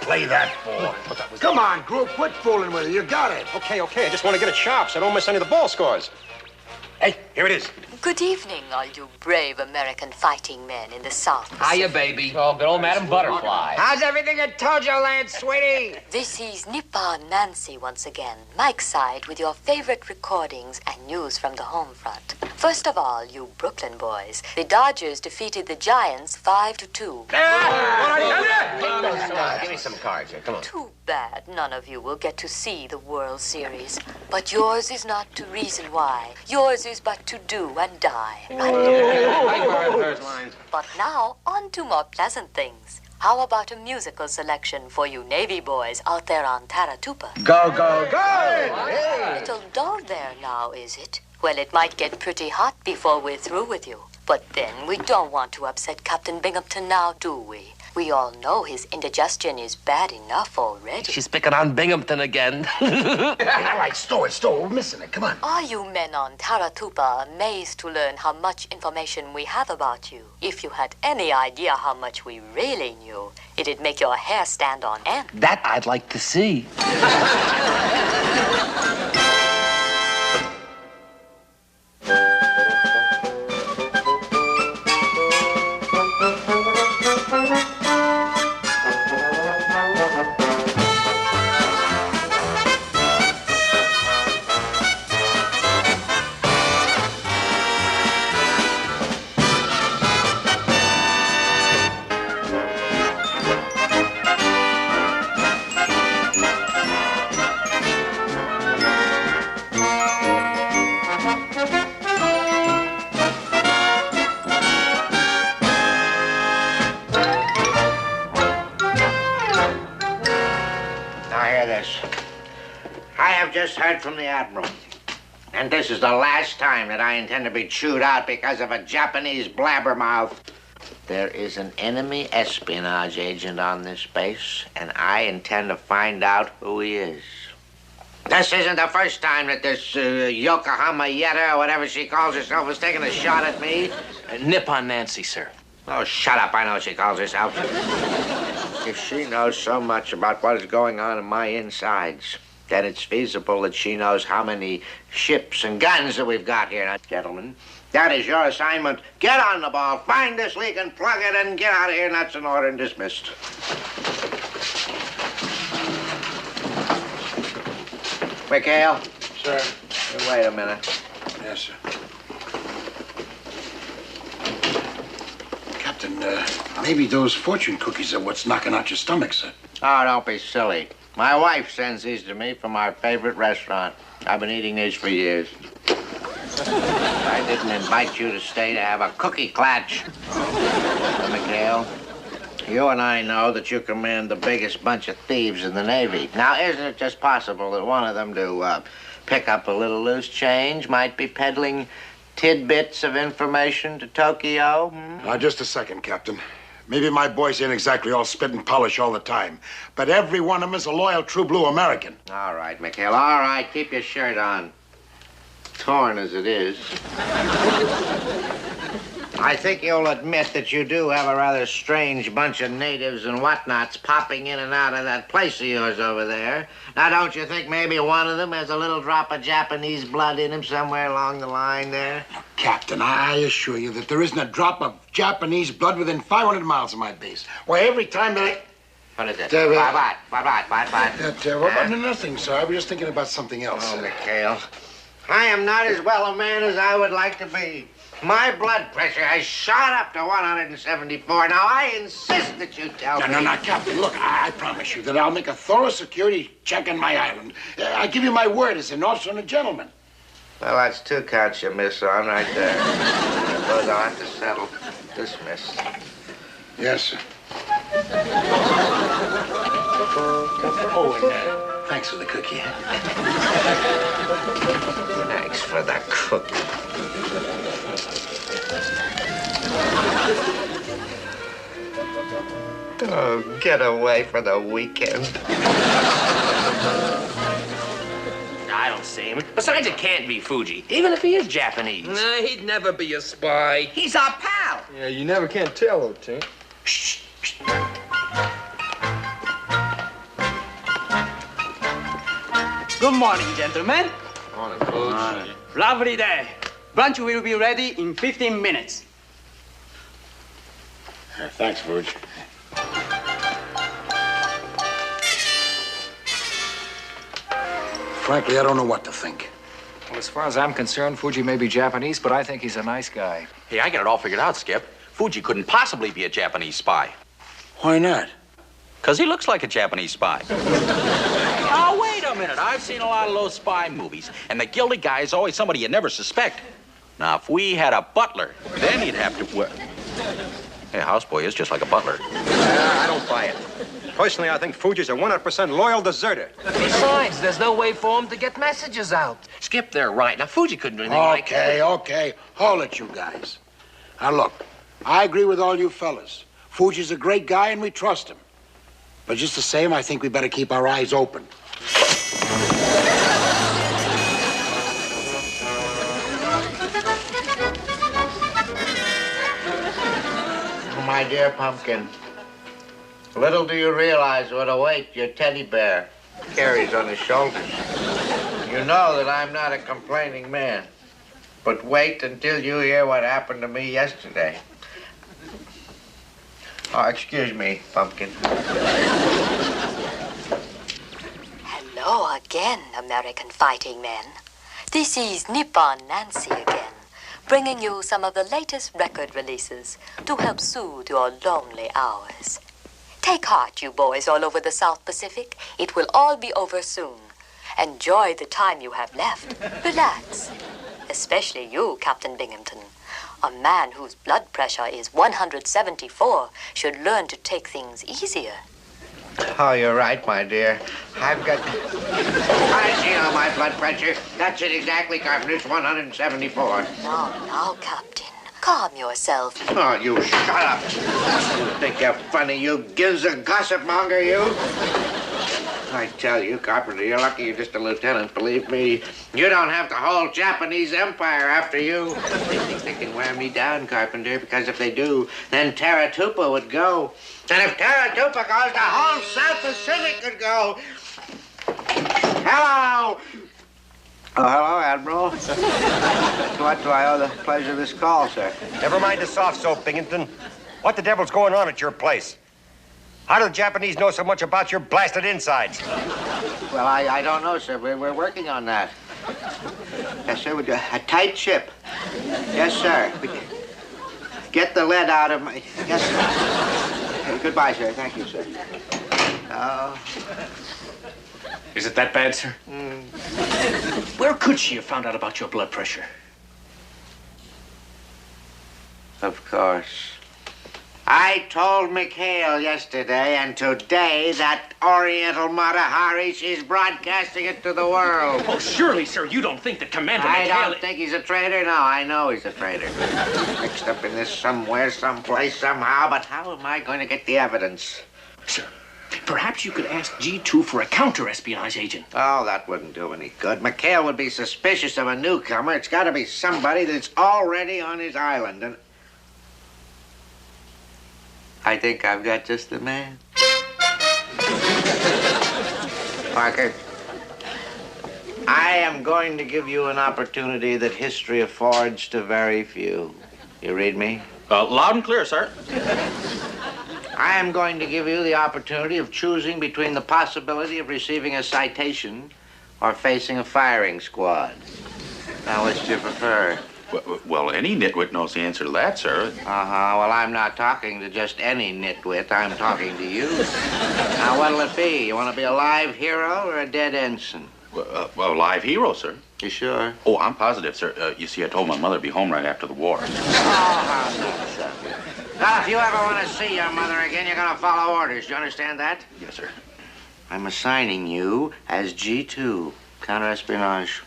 play that for? Come on, Group, quit fooling with it. You got it. Okay. I just want to get it sharp so I don't miss any of the ball scores. Hey, here it is. Good evening, all you brave American fighting men in the South. Hiya, baby. Oh, good old Madam Butterfly. How's everything at Tojo Land, sweetie? This is Nippon Nancy once again, Mike's side with your favorite recordings and news from the home front. First of all, you Brooklyn boys, the Dodgers defeated the Giants 5-2. Give me some cards here. Come on. Too bad none of you will get to see the World Series. But yours is not to reason why. Yours is but to do and die. But now, on to more pleasant things. How about a musical selection for you Navy boys out there on Taratupa? Go, go, go! A little dull there now, is it? Well, it might get pretty hot before we're through with you. But then we don't want to upset Captain Binghamton now, do we? We all know his indigestion is bad enough already. She's picking on Binghamton again. All right, stow it. We're missing it. Come on. Are you men on Taratupa amazed to learn how much information we have about you? If you had any idea how much we really knew, it'd make your hair stand on end. That I'd like to see. Heard from the Admiral. And this is the last time that I intend to be chewed out because of a Japanese blabbermouth. There is an enemy espionage agent on this base, and I intend to find out who he is. This isn't the first time that this Yokohama Yetta, or whatever she calls herself, has taken a shot at me. Nippon Nancy, sir. Oh, shut up. I know what she calls herself. If she knows so much about what is going on in my insides, then it's feasible that she knows how many ships and guns that we've got here. Now, gentlemen, that is your assignment. Get on the ball, find this leak and plug it, and get out of here. And that's an order and dismissed. McHale? Sir. Hey, wait a minute. Yes, sir. Captain, maybe those fortune cookies are what's knocking out your stomach, sir. Oh, don't be silly. My wife sends these to me from our favorite restaurant. I've been eating these for years. I didn't invite you to stay to have a cookie clutch. McHale, you and I know that you command the biggest bunch of thieves in the Navy. Now, isn't it just possible that one of them to pick up a little loose change might be peddling tidbits of information to Tokyo? Now, just a second, Captain. Maybe my boys ain't exactly all spit and polish all the time, but every one of them is a loyal, true blue American. All right, McHale, all right. Keep your shirt on. Torn as it is. I think you'll admit that you do have a rather strange bunch of natives and whatnots popping in and out of that place of yours over there. Now, don't you think maybe one of them has a little drop of Japanese blood in him somewhere along the line there? Captain, I assure you that there isn't a drop of Japanese blood within 500 miles of my base. Why, every time they... What is it? What? Nothing, sir. I was just thinking about something else. Oh, McHale, I am not as well a man as I would like to be. My blood pressure has shot up to 174. Now, I insist that you tell me... No, Captain. Look, I promise you that I'll make a thorough security check on my island. I give you my word as an officer and a gentleman. Well, that's 2 counts you miss on right there. Those aren't to settle. Dismissed. Yes, sir. Oh, and thanks for the cookie. Thanks for the cookie. Oh, get away for the weekend. I don't see him. Besides, it can't be Fuji, even if he is Japanese. Nah, he'd never be a spy. He's our pal. Yeah, you never can tell, Lieutenant. Shh. Good morning, gentlemen. Morning, Fuji. Lovely day. Brunch will be ready in 15 minutes. Thanks, Verge. Frankly, I don't know what to think. Well, as far as I'm concerned, Fuji may be Japanese, but I think he's a nice guy. Hey, I got it all figured out, Skip. Fuji couldn't possibly be a Japanese spy. Why not? Because he looks like a Japanese spy. Oh, wait a minute. I've seen a lot of those spy movies, and the guilty guy is always somebody you never suspect. Now, if we had a butler, then he'd have to... Hey, houseboy is just like a butler. I don't buy it. Personally, I think Fuji's a 100% loyal deserter. Besides, there's no way for him to get messages out. Skip, they're right. Now, Fuji couldn't do anything like that. Okay. Hold it, you guys. Now, look, I agree with all you fellas. Fuji's a great guy, and we trust him. But just the same, I think we better keep our eyes open. My dear Pumpkin, little do you realize what a weight your teddy bear carries on his shoulders. You know that I'm not a complaining man, but wait until you hear what happened to me yesterday. Oh, excuse me, Pumpkin. Hello again, American fighting men. This is Nippon Nancy again, bringing you some of the latest record releases to help soothe your lonely hours. Take heart, you boys all over the South Pacific. It will all be over soon. Enjoy the time you have left. Relax. Especially you, Captain Binghamton. A man whose blood pressure is 174 should learn to take things easier. Oh, you're right, my dear. I've got... I see on my blood pressure. That's it exactly, Carpenter. It's 174. Now, Captain. Calm yourself. Oh, you shut up. You think you're funny, you Ginza gossip monger, you? I tell you, Carpenter, you're lucky you're just a lieutenant, believe me. You don't have the whole Japanese empire after you. They think they can wear me down, Carpenter, because if they do, then Taratupa would go. And if Taratupa goes, the whole South Pacific could go. Hello! Oh, hello, Admiral. To what do I owe the pleasure of this call, sir? Never mind the soft soap, Binghamton. What the devil's going on at your place? How do the Japanese know so much about your blasted insides? Well, I don't know, sir. We're working on that. Yes, sir. A tight ship. Yes, sir. Get the lead out of my... Yes, sir. Goodbye, sir. Thank you, sir. Oh. Is it that bad, sir? Where could she have found out about your blood pressure? Of course. I told McHale yesterday, and today that Oriental Matahari, she's broadcasting it to the world. Oh, surely, sir, you don't think that Commander I McHale... don't think he's a traitor. No, I know he's a traitor. Mixed up in this somewhere, someplace, somehow, but how am I going to get the evidence? Sir, perhaps you could ask G2 for a counter-espionage agent. Oh, that wouldn't do any good. McHale would be suspicious of a newcomer. It's got to be somebody that's already on his island, and... I think I've got just the man. Parker, I am going to give you an opportunity that history affords to very few. You read me? Loud and clear, sir. I am going to give you the opportunity of choosing between the possibility of receiving a citation or facing a firing squad. Now, which do you prefer? Well, any nitwit knows the answer to that, sir. Well, I'm not talking to just any nitwit. I'm talking to you. Now, what'll it be? You want to be a live hero or a dead ensign? Well, live hero, sir. You sure? Oh, I'm positive, sir. You see, I told my mother to be home right after the war. Oh, how nice of you. Now, if you ever want to see your mother again, you're going to follow orders. Do you understand that? Yes, sir. I'm assigning you as G2, counter-espionage.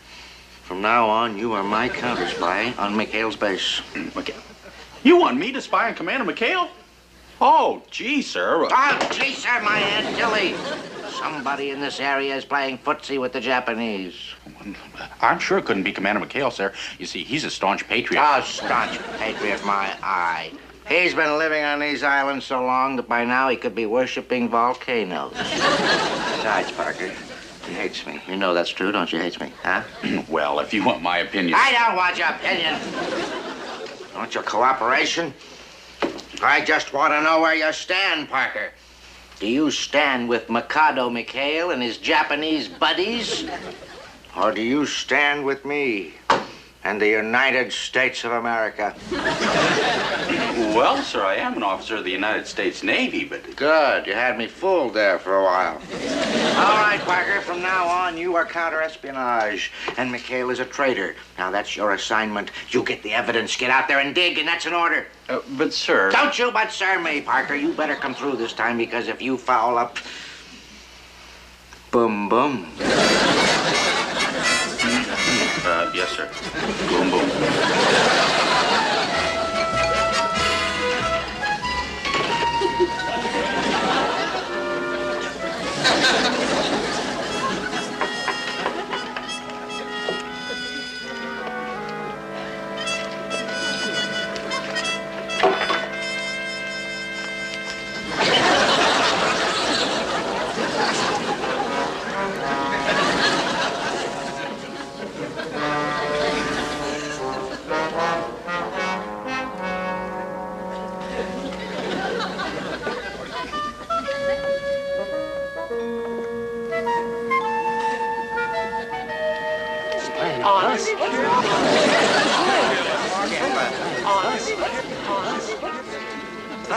From now on, you are my counter-spy on McHale's base. McHale. You want me to spy on Commander McHale? Oh, gee, sir. Oh, gee, sir, my Aunt Tilly. Somebody in this area is playing footsie with the Japanese. I'm sure it couldn't be Commander McHale, sir. You see, he's a staunch patriot. Oh, staunch patriot, my eye. He's been living on these islands so long that by now he could be worshiping volcanoes. Besides, Parker, He hates me. You know that's true, don't you? Hates me, huh? Well, if you want my opinion... I don't want your opinion. Want your cooperation? I just want to know where you stand, Parker. Do you stand with Mikado McHale and his Japanese buddies? Or do you stand with me and the United States of America? Well, sir, I am an officer of the United States Navy, but... Good. You had me fooled there for a while. All right, Parker, from now on, you are counter-espionage, and McHale is a traitor. Now, that's your assignment. You get the evidence, get out there and dig, and that's an order. But, sir... Don't you but sir me, Parker. You better come through this time, because if you foul up... Boom, boom. Yes, sir. Boom, boom.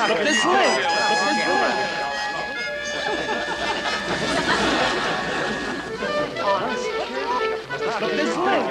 Look this way. Look this way.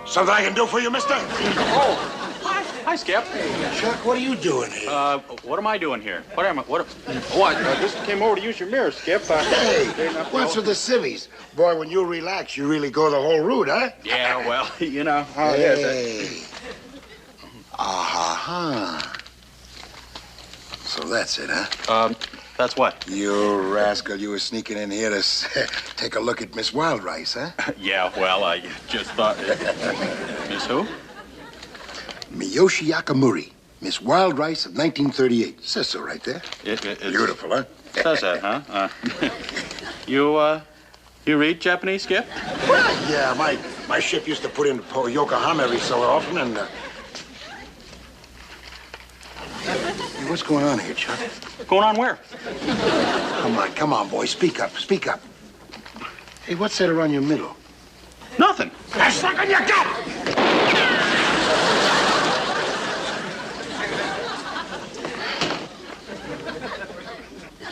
Something I can do for you, mister? Oh, hi, Skip. Hey, Chuck, what are you doing here? What am I doing here? I just came over to use your mirror, Skip. Hey, what's with the civvies? Boy, when you relax, you really go the whole route, huh? Yeah, well, You know how it is. Hey. Uh-huh. So that's it, huh? That's what? You rascal, you were sneaking in here to take a look at Miss Wild Rice, huh? Yeah, well, I just thought... Miss who? Miyoshi Yakamuri, Miss Wild Rice of 1938. Says so right there. It's Beautiful, huh? Says that, huh? You read Japanese, Skip? Well, yeah, my ship used to put in Yokohama every so often, and... Hey, what's going on here, Chuck? Going on where? Come on, boy. Speak up. Hey, what's that around your middle? Nothing. I'm stuck on your gut!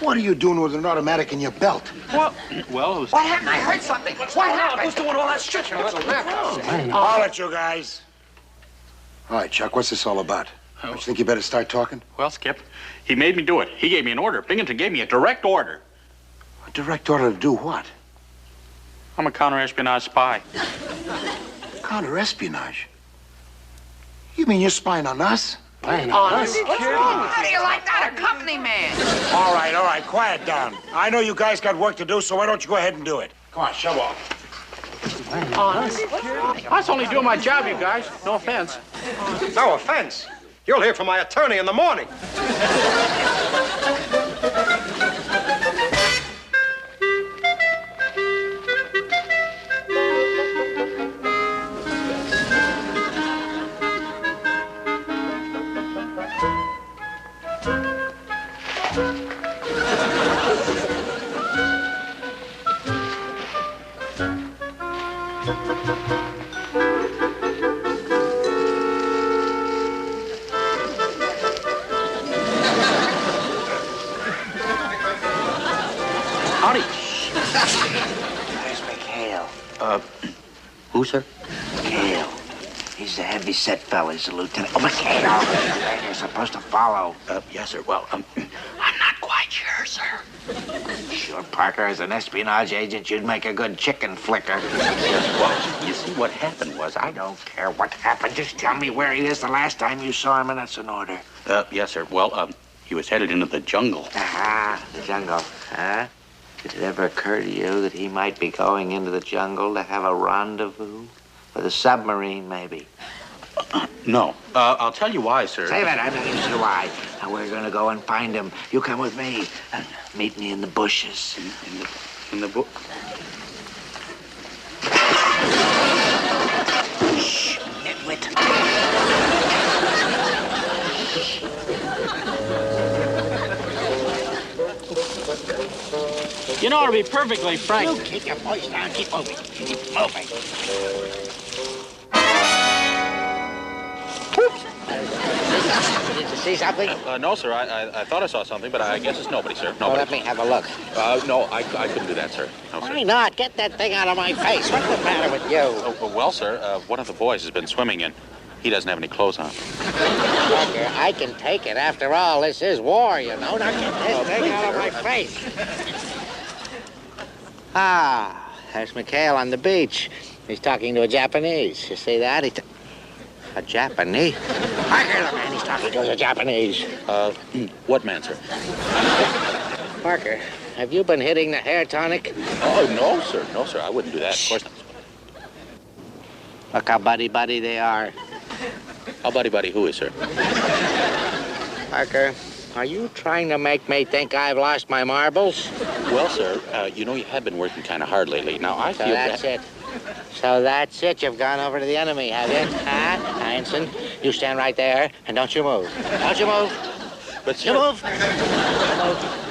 What are you doing with an automatic in your belt? Well, What happened? I heard something. What happened? Who's doing all that stretching? I'll let you guys. All right, Chuck, what's this all about? Don't you think you better start talking? Well, Skip, he made me do it. He gave me an order. Binghamton gave me a direct order. A direct order to do what? I'm a counter-espionage spy. Counter-espionage? You mean you're spying on us? What's wrong? How do you like that? A company man. All right, quiet down. I know you guys got work to do, so why don't you go ahead and do it? Come on, shove off. I was only doing my job, you guys. No offense. No offense. You'll hear from my attorney in the morning. Where's McHale? Who, sir? McHale. He's a heavy-set fella. He's a lieutenant. Oh, McHale. You're supposed to follow. Yes, sir. Well, I'm not quite sure, sir. Sure, Parker, as an espionage agent, you'd make a good chicken flicker. Yes, well, you see, what happened was I don't care what happened. Just tell me where he is the last time you saw him, and that's an order. Yes, sir. Well, he was headed into the jungle. Aha, the jungle, huh? Did it ever occur to you that he might be going into the jungle to have a rendezvous? With a submarine, maybe? No. I'll tell you why, sir. Save it. I'm not used to why. Now, we're going to go and find him. You come with me. Meet me in the bushes. In the book? Shh, nitwit. You know, to be perfectly frank... You keep your voice down. Keep moving. Keep moving. Did you see something? No, sir. I thought I saw something, but I guess it's nobody, sir. Well, Nobody. let me have a look. No, I couldn't do that, sir. No, sir. Why not? Get that thing out of my face. What's the matter with you? Well, sir, one of the boys has been swimming in. He doesn't have any clothes on. Parker, I can take it. After all, this is war, you know. Now get this thing out of my face. Ah, there's McHale on the beach. He's talking to a Japanese. You see that? A Japanese? Parker, the man he's talking to is a Japanese. What man, sir? Parker, have you been hitting the hair tonic? Oh, no, sir. No, sir. I wouldn't do that. Of course not. Look how buddy-buddy they are. How buddy who is, sir? Parker, are you trying to make me think I've lost my marbles? Well, sir, you know you have been working kind of hard lately. Now, I feel... So that's it. So that's it. You've gone over to the enemy, have you? Huh? Ensign, you stand right there, and don't you move. Don't you move. But, sir... You move. You move.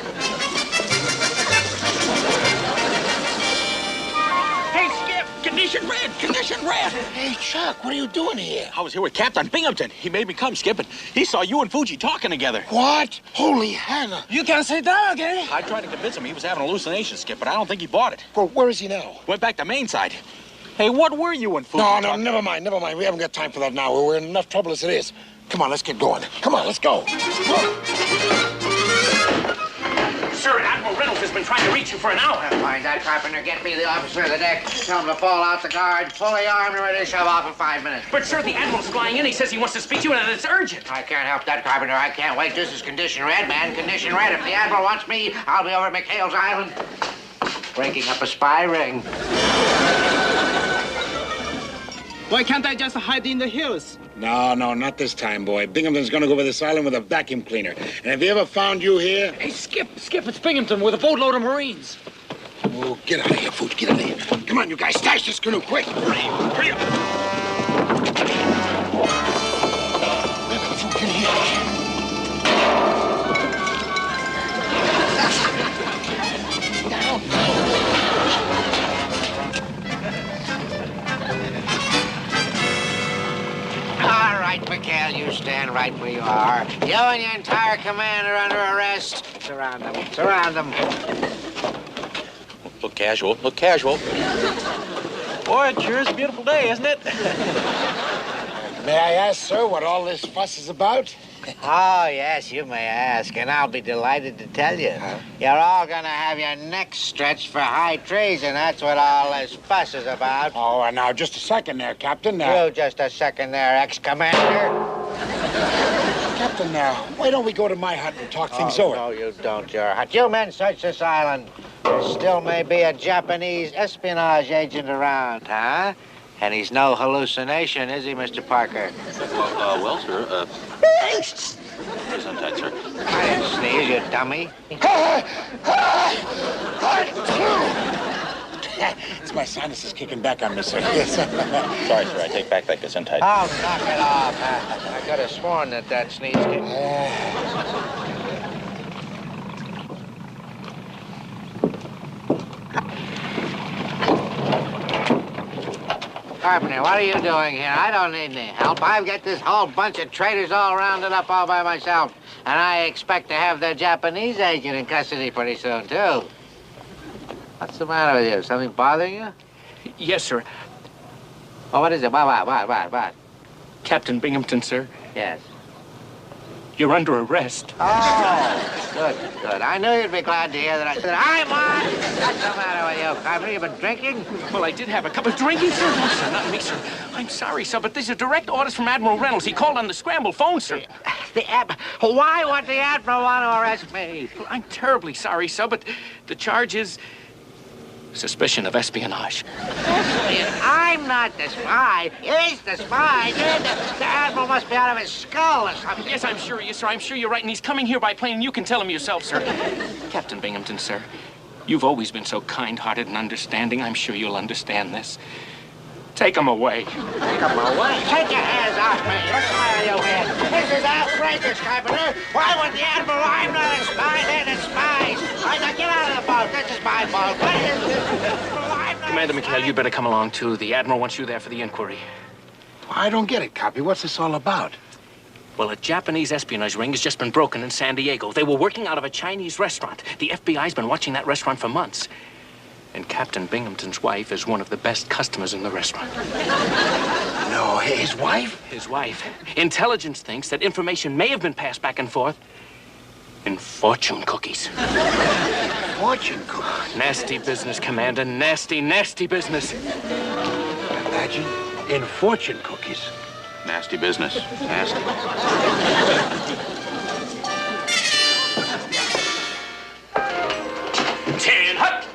Condition red! Condition red! Hey, Chuck, what are you doing here? I was here with Captain Binghamton. He made me come, Skip, and he saw you and Fuji talking together. What? Holy Hannah. You can't say that again. I tried to convince him he was having hallucinations, Skip, but I don't think he bought it. Well, where is he now? Went back to main side. Hey, what were you and Fuji No, talking? never mind. We haven't got time for that now. We're in enough trouble as it is. Come on, let's get going. Come on, let's go. Sir, Admiral Reynolds has been trying to reach you for an hour. Find that carpenter. Get me the officer of the deck. Tell him to fall out the guard, fully armed and ready to shove off in 5 minutes. But, sir, the Admiral's flying in. He says he wants to speak to you, and it's urgent. I can't help that, Carpenter. I can't wait. This is Condition Red, man. Condition Red. If the Admiral wants me, I'll be over at McHale's Island breaking up a spy ring. Why can't I just hide in the hills? No, not this time, boy. Binghamton's gonna go over this island with a vacuum cleaner. And if he ever found you here... Hey, Skip, it's Binghamton with a boatload of Marines. Oh, get out of here, Foot. Get out of here. Come on, you guys. Stash this canoe, quick. Hurry up. Foot, get here. All right, McHale, you stand right where you are. You and your entire command are under arrest. Surround them. Surround them. Look casual. Look casual. Boy, it sure is a beautiful day, isn't it? May I ask, sir, what all this fuss is about? Oh, yes, you may ask, and I'll be delighted to tell you. You're all gonna have your necks stretched for high treason. That's what all this fuss is about. Oh, now, just a second there, Captain. You just a second there, ex-commander. Captain, why don't we go to my hut and talk things over? No, you don't, your hut. You men search this island. There still may be a Japanese espionage agent around, huh? And he's no hallucination, is he, Mr. Parker? Well, sir, Gesundheit, sir. I didn't sneeze, you dummy. It's my sinuses kicking back on me, sir. Yes. Sorry, sir, I take back that Gesundheit. Oh, knock it off. I could have sworn that sneeze came. Carpenter, what are you doing here? I don't need any help. I've got this whole bunch of traitors all rounded up all by myself. And I expect to have their Japanese agent in custody pretty soon, too. What's the matter with you? Something bothering you? Yes, sir. Oh, what is it? What? Captain Binghamton, sir. Yes. You're under arrest. Oh, good. I knew you'd be glad to hear that. I'm on. What's the matter with you, Carver? You been drinking? Well, I did have a cup of drinking, sir. No, sir, not me, sir. I'm sorry, sir, but these are direct orders from Admiral Reynolds. He called on the scramble phone, sir. Why would the Admiral want to arrest me? Well, I'm terribly sorry, sir, but the charge is suspicion of espionage. I'm not the spy. He's the spy. The Admiral must be out of his skull or something. Yes, I'm sure he is, sir. I'm sure you're right, and he's coming here by plane. You can tell him yourself, sir. Captain Binghamton, sir, you've always been so kind-hearted and understanding. I'm sure you'll understand this. Take him away. Take him away? Take your hands off me. What's the matter with you here? This is outrageous, Carpenter. Why would the Admiral? I'm not a spy. They're the spies. Now get out of the boat. This is my boat. What is this? Commander McHale, you'd better come along, too. The Admiral wants you there for the inquiry. I don't get it, Copy. What's this all about? Well, a Japanese espionage ring has just been broken in San Diego. They were working out of a Chinese restaurant. The FBI's been watching that restaurant for months. And Captain Binghamton's wife is one of the best customers in the restaurant. No, his wife? His wife. Intelligence thinks that information may have been passed back and forth in fortune cookies. Fortune cookies? Nasty business, Commander. Nasty, nasty business. Imagine, in fortune cookies. Nasty business. Nasty. Ten hut!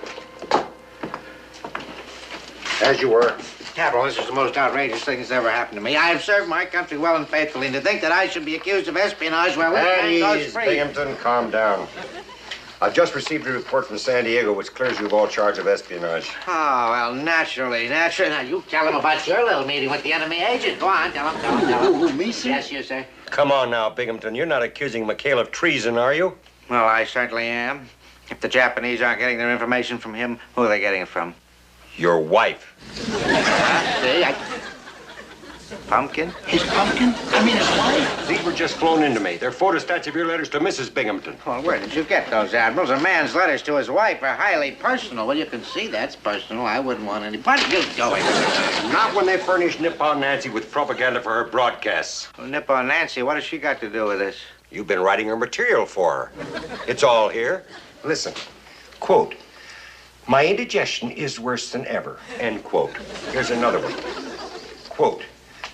As you were. Admiral, this is the most outrageous thing that's ever happened to me. I have served my country well and faithfully, and to think that I should be accused of espionage while this man goes free. Binghamton, calm down. I've just received a report from San Diego which clears you of all charge of espionage. Oh, well, naturally. Now, you tell him about your little meeting with the enemy agent. Go on, tell him. Who, me, sir? Yes, you, sir. Come on now, Binghamton. You're not accusing McHale of treason, are you? Well, I certainly am. If the Japanese aren't getting their information from him, who are they getting it from? Your wife. See, Pumpkin? His pumpkin? I mean, his wife? These were just flown into me. They're photostats of your letters to Mrs. Binghamton. Well, where did you get those, Admirals? A man's letters to his wife are highly personal. Well, you can see that's personal. I wouldn't want any. What are you doing? Not when they furnish Nippon Nancy with propaganda for her broadcasts. Well, Nippon Nancy, what has she got to do with this? You've been writing her material for her. It's all here. Listen. Quote. My indigestion is worse than ever. End quote. Here's another one. Quote.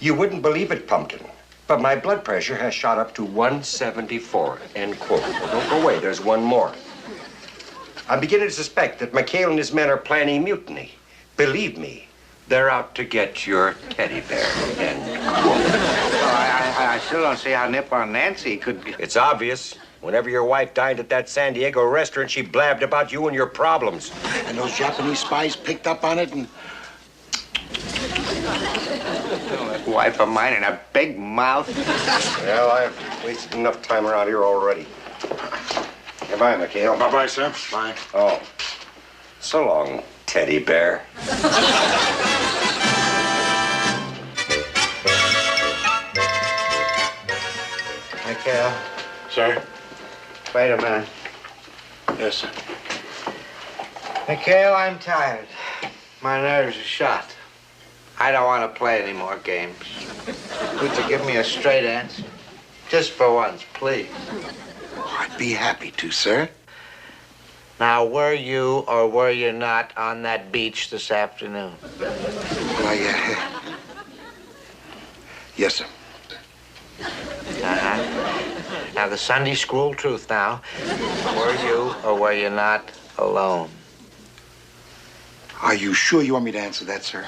You wouldn't believe it, Pumpkin, but my blood pressure has shot up to 174. End quote. Well, don't go away. There's one more. I'm beginning to suspect that McHale and his men are planning mutiny. Believe me, they're out to get your teddy bear. End quote. Well, I still don't see how Nippon Nancy could... It's obvious. Whenever your wife dined at that San Diego restaurant, she blabbed about you and your problems. And those Japanese spies picked up on it and... That wife of mine and a big mouth. Well, I've wasted enough time around here already. Goodbye, McHale. Bye-bye, sir. Bye. Oh. So long, teddy bear. McHale. Sir? Wait a minute. Yes, sir. McHale, I'm tired. My nerves are shot. I don't want to play any more games. Could you give me a straight answer? Just for once, please. I'd be happy to, sir. Now, were you or were you not on that beach this afternoon? Why, yes, sir. Uh-huh. Now, the Sunday school truth now. Were you or were you not alone? Are you sure you want me to answer that, sir?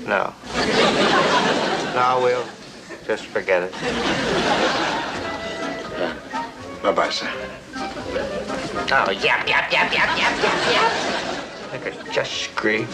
No. No, we'll just forget it. Bye-bye, sir. Oh, yap. I could just scream.